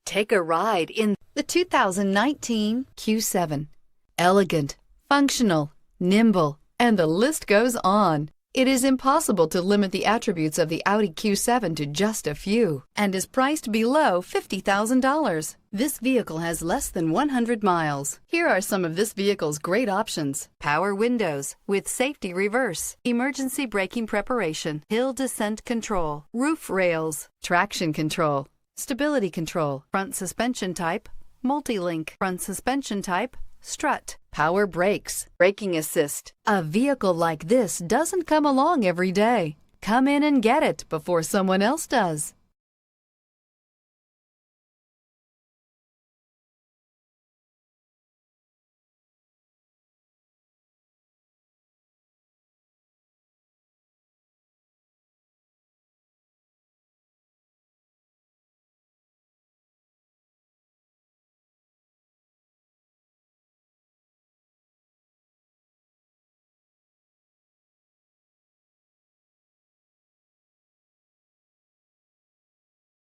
Take a ride in the 2019 Q7. Elegant, functional, nimble, and the list goes on. It is impossible to limit the attributes of the Audi Q7 to just a few, and is priced below $50,000. This vehicle has less than 100 miles. Here are some of this vehicle's great options: power windows with safety reverse, emergency braking preparation, hill descent control, roof rails, traction control, stability control, front suspension type, multi-link, front suspension type, strut, power brakes, braking assist. A vehicle like this doesn't come along every day. Come in and get it before someone else does.